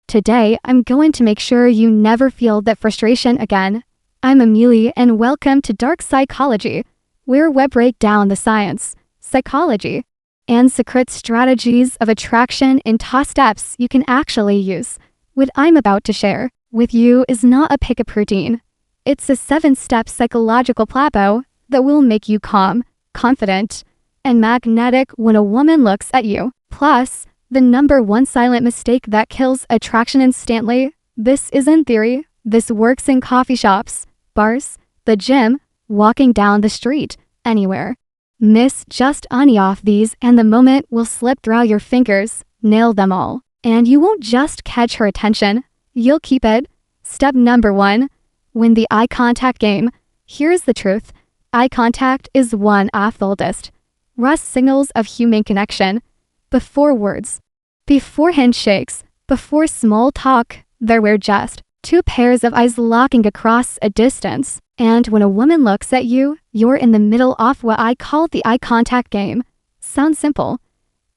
Today, I'm going to make sure you never feel that frustration again. I'm Amelie and welcome to Dark Psychology, where we break down the science, psychology, and secret strategies of attraction into steps you can actually use. What I'm about to share with you is not a pickup routine. It's a 7-step psychological plateau that will make you calm, confident, and magnetic when a woman looks at you. Plus, the number one silent mistake that kills attraction instantly. This isn't theory. This works in coffee shops, bars, the gym, walking down the street, anywhere. Miss just any of these and the moment will slip through your fingers. Nail them all. And you won't just catch her attention, you'll keep it. Step number 1. Win the eye contact game. Here's the truth. Eye contact is one of the oldest rust signals of human connection. Before words, before handshakes, before small talk, there were just two pairs of eyes locking across a distance. And when a woman looks at you, you're in the middle of what I call the eye contact game. Sounds simple,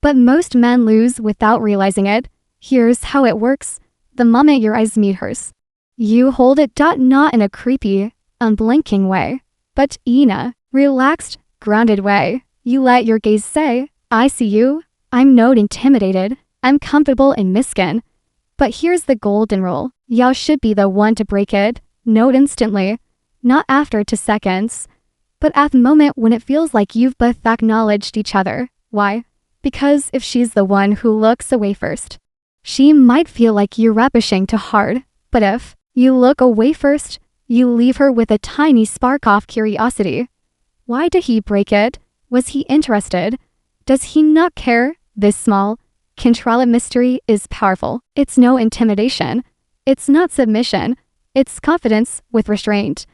but most men lose without realizing it. Here's how it works. The moment your eyes meet hers, you hold it not in a creepy, unblinking way, but in a relaxed, grounded way. You let your gaze say, I see you. I'm not intimidated. I'm comfortable in my skin. But here's the golden rule. You should be the one to break it. Not instantly, not after 2 seconds, but at the moment when it feels like you've both acknowledged each other. Why? Because if she's the one who looks away first, she might feel like you're rushing too hard. But if you look away first, you leave her with a tiny spark of curiosity. Why did he break it? Was he interested? Does he not care? This small, controlled mystery is powerful. It's no intimidation. It's not submission. It's confidence with restraint.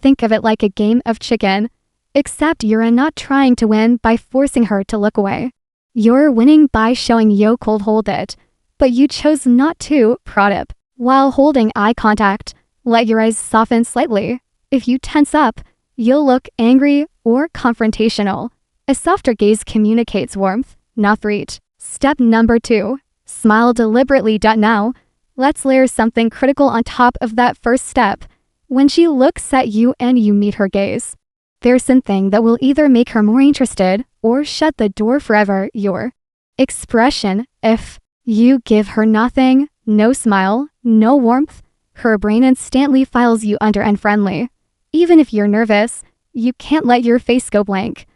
Think of it like a game of chicken, except you're not trying to win by forcing her to look away. You're winning by showing you could hold it, but you chose not to. Prod up. While holding eye contact, let your eyes soften slightly. If you tense up, you'll look angry or confrontational. A softer gaze communicates warmth, not threat. Step number 2. Smile deliberately. Now, let's layer something critical on top of that first step. When she looks at you and you meet her gaze, there's something that will either make her more interested or shut the door forever. Your expression. If you give her nothing, no smile, no warmth, her brain instantly files you under unfriendly. Even if you're nervous, you can't let your face go blank.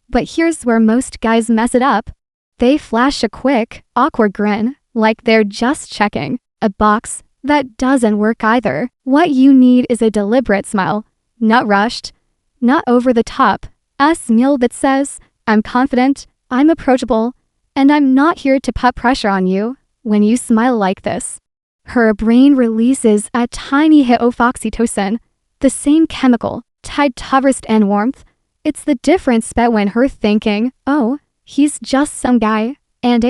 But here's where most guys mess it up. They flash a quick, awkward grin, like they're just checking a box. That doesn't work either. What you need is a deliberate smile, not rushed, not over the top. A smile that says, I'm confident, I'm approachable, and I'm not here to put pressure on you. When you smile like this, her brain releases a tiny hit of oxytocin, the same chemical tied to rest and warmth. It's the difference between her thinking, oh, he's just some guy, and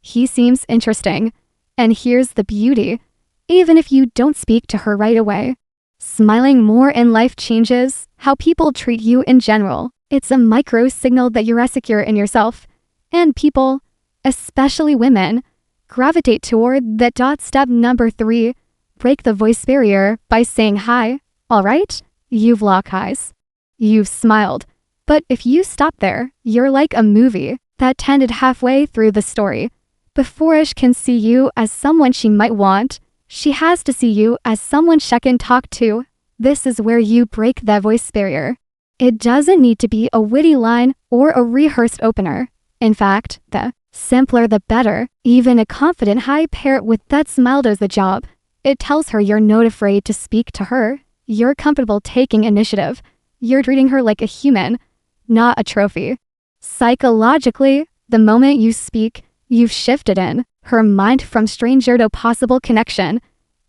he seems interesting. And here's the beauty. Even if you don't speak to her right away, smiling more in life changes how people treat you in general. It's a micro signal that you're secure in yourself. And people, especially women, gravitate toward that. Step number 3. Break the voice barrier by saying hi. All right? You've locked eyes. You've smiled. But if you stop there, you're like a movie that ended halfway through the story. Before she can see you as someone she might want, she has to see you as someone she can talk to. This is where you break the voice barrier. It doesn't need to be a witty line or a rehearsed opener. In fact, the simpler the better. Even a confident hi paired with that smile does the job. It tells her you're not afraid to speak to her. You're comfortable taking initiative. You're treating her like a human, not a trophy. Psychologically, the moment you speak, you've shifted in her mind from stranger to possible connection.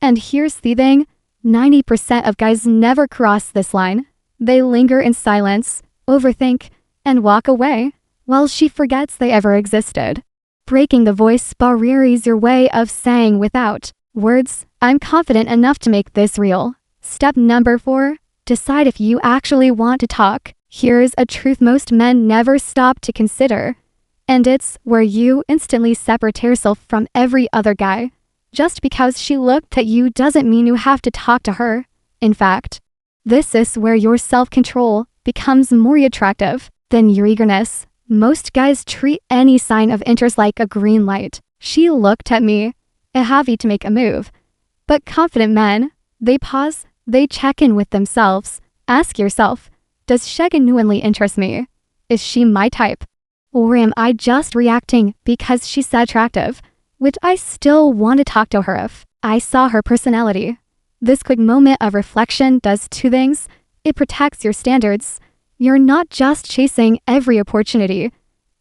And here's the thing, 90% of guys never cross this line. They linger in silence, overthink, and walk away, while she forgets they ever existed. Breaking the voice barrier is your way of saying without words, I'm confident enough to make this real. Step number 4. Decide if you actually want to talk. Here's a truth most men never stop to consider. And it's where you instantly separate yourself from every other guy. Just because she looked at you doesn't mean you have to talk to her. In fact, this is where your self-control becomes more attractive than your eagerness. Most guys treat any sign of interest like a green light. She looked at me, happy to make a move. But confident men, they pause, they check in with themselves. Ask yourself, does she genuinely interest me? Is she my type? Or am I just reacting because she's attractive? Which I still want to talk to her if I saw her personality. This quick moment of reflection does two things. It protects your standards. You're not just chasing every opportunity.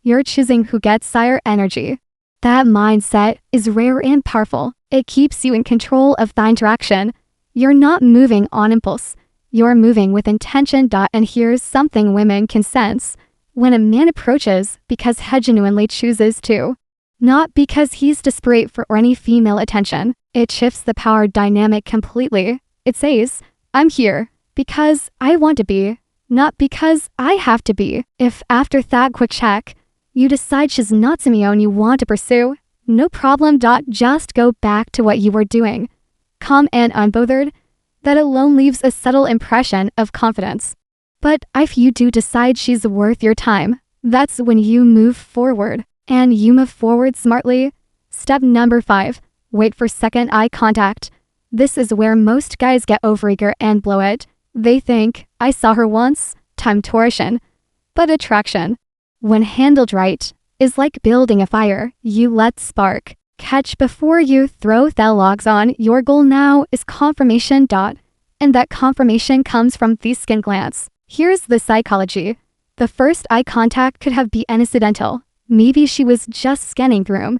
You're choosing who gets your energy. That mindset is rare and powerful. It keeps you in control of the interaction. You're not moving on impulse. You're moving with intention. And here's something women can sense. When a man approaches because he genuinely chooses to, not because he's desperate for any female attention, it shifts the power dynamic completely. It says, I'm here because I want to be, not because I have to be. If after that quick check, you decide she's not someone you want to pursue, no problem. Just go back to what you were doing. Calm and unbothered. That alone leaves a subtle impression of confidence. But if you do decide she's worth your time, that's when you move forward. And you move forward smartly. Step number 5. Wait for second eye contact. This is where most guys get overeager and blow it. They think, I saw her once, time torsion. But attraction, when handled right, is like building a fire. You let spark catch before you throw the logs on. Your goal now is confirmation. And that confirmation comes from the skin glance. Here's the psychology. The first eye contact could have been incidental. Maybe she was just scanning through him.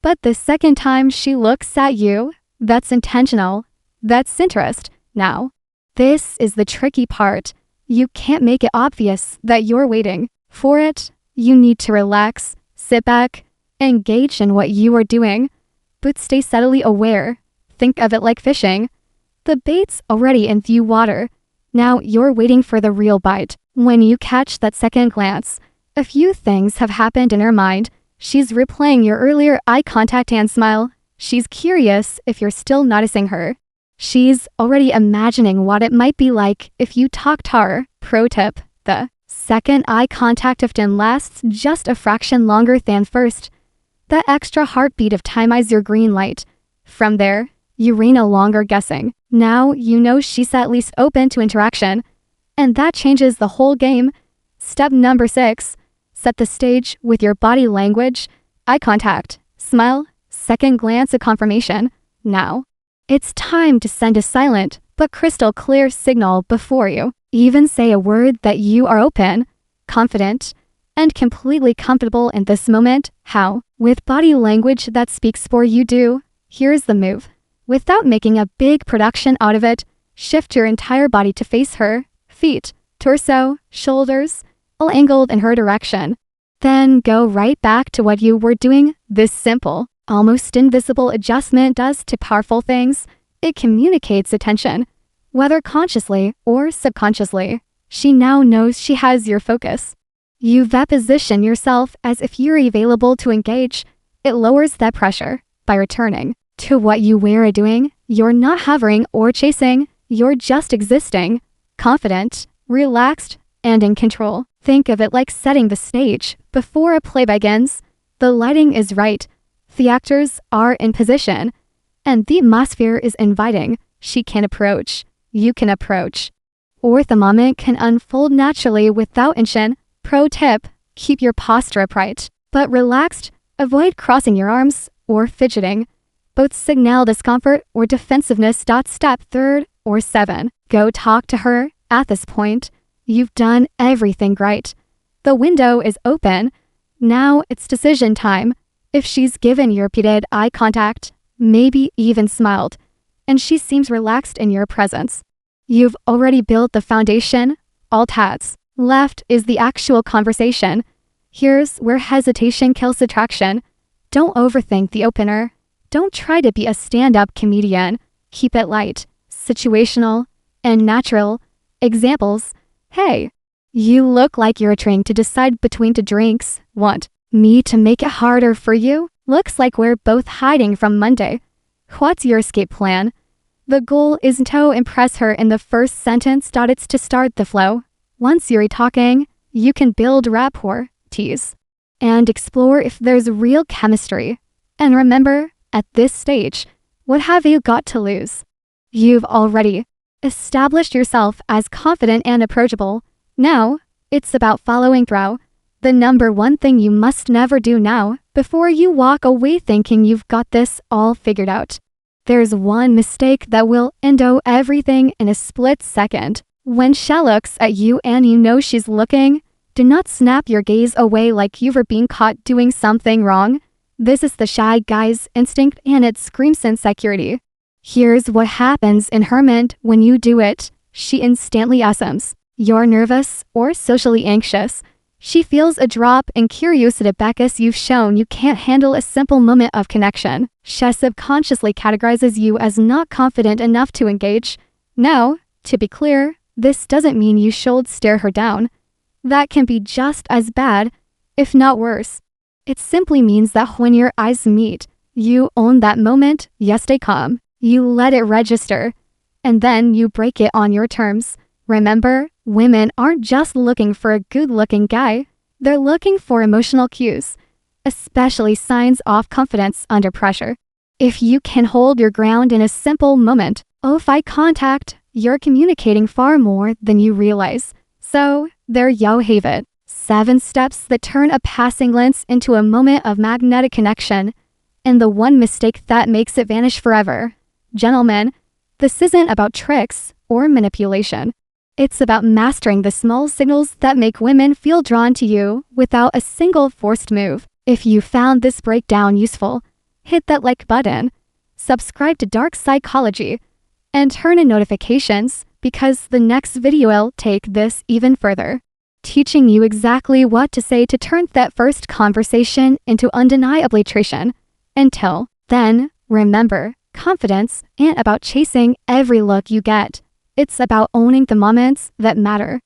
But the second time she looks at you, that's intentional. That's interest. Now, this is the tricky part. You can't make it obvious that you're waiting for it. You need to relax, sit back, engage in what you are doing, but stay steadily aware. Think of it like fishing. The bait's already in the water. Now you're waiting for the real bite. When you catch that second glance, a few things have happened in her mind. She's replaying your earlier eye contact and smile. She's curious if you're still noticing her. She's already imagining what it might be like if you talked to her. Pro tip, the second eye contact often lasts just a fraction longer than first. That extra heartbeat of time is your green light. From there, you're no longer guessing. Now you know she's at least open to interaction. And that changes the whole game. Step number 6. Set the stage with your body language. Eye contact, smile, second glance at confirmation. Now, it's time to send a silent but crystal clear signal before you even say a word that you are open, confident, and completely comfortable in this moment. How? With body language that speaks for you. Here's the move. Without making a big production out of it, shift your entire body to face her, feet, torso, shoulders, all angled in her direction. Then go right back to what you were doing. This simple, almost invisible adjustment does two powerful things. It communicates attention, whether consciously or subconsciously. She now knows she has your focus. You position yourself as if you're available to engage. It lowers that pressure. By returning to what you were doing, you're not hovering or chasing. You're just existing, confident, relaxed, and in control. Think of it like setting the stage before a play begins. The lighting is right, the actors are in position, and the atmosphere is inviting. She can approach, you can approach, or the moment can unfold naturally without tension. Pro tip, keep your posture upright, but relaxed. Avoid crossing your arms or fidgeting. Both signal discomfort or defensiveness. Step 3 or 7. Go talk to her. At this point, you've done everything right. The window is open. Now it's decision time. If she's given you repeated eye contact, maybe even smiled, and she seems relaxed in your presence, you've already built the foundation. Alt hats. Left is the actual conversation. Here's where hesitation kills attraction. Don't overthink the opener. Don't try to be a stand-up comedian. Keep it light, situational, and natural. Examples. Hey, you look like you're trying to decide between two drinks. Want me to make it harder for you? Looks like we're both hiding from Monday. What's your escape plan? The goal isn't to impress her in the first sentence. It's to start the flow. Once you're talking, you can build rapport, tease, and explore if there's real chemistry. And remember, at this stage, what have you got to lose? You've already established yourself as confident and approachable. Now, it's about following through. The number one thing you must never do now, before you walk away thinking you've got this all figured out. There's one mistake that will undo everything in a split second. When she looks at you and you know she's looking, do not snap your gaze away like you were being caught doing something wrong. This is the shy guy's instinct and it screams insecurity. Here's what happens in her mind when you do it. She instantly assumes you're nervous or socially anxious. She feels a drop in curiosity because you've shown you can't handle a simple moment of connection. She subconsciously categorizes you as not confident enough to engage. Now, to be clear, this doesn't mean you should stare her down. That can be just as bad, if not worse. It simply means that when your eyes meet, you own that moment, you stay calm, you let it register, and then you break it on your terms. Remember, women aren't just looking for a good-looking guy. They're looking for emotional cues, especially signs of confidence under pressure. If you can hold your ground in a simple moment of eye contact, you're communicating far more than you realize. So, there you have it. 7 steps that turn a passing glance into a moment of magnetic connection, and the one mistake that makes it vanish forever. Gentlemen, this isn't about tricks or manipulation. It's about mastering the small signals that make women feel drawn to you without a single forced move. If you found this breakdown useful, hit that like button, subscribe to Dark Psychology, and turn on notifications because the next video will take this even further, teaching you exactly what to say to turn that first conversation into undeniable attraction. Until then, remember, confidence ain't about chasing every look you get. It's about owning the moments that matter.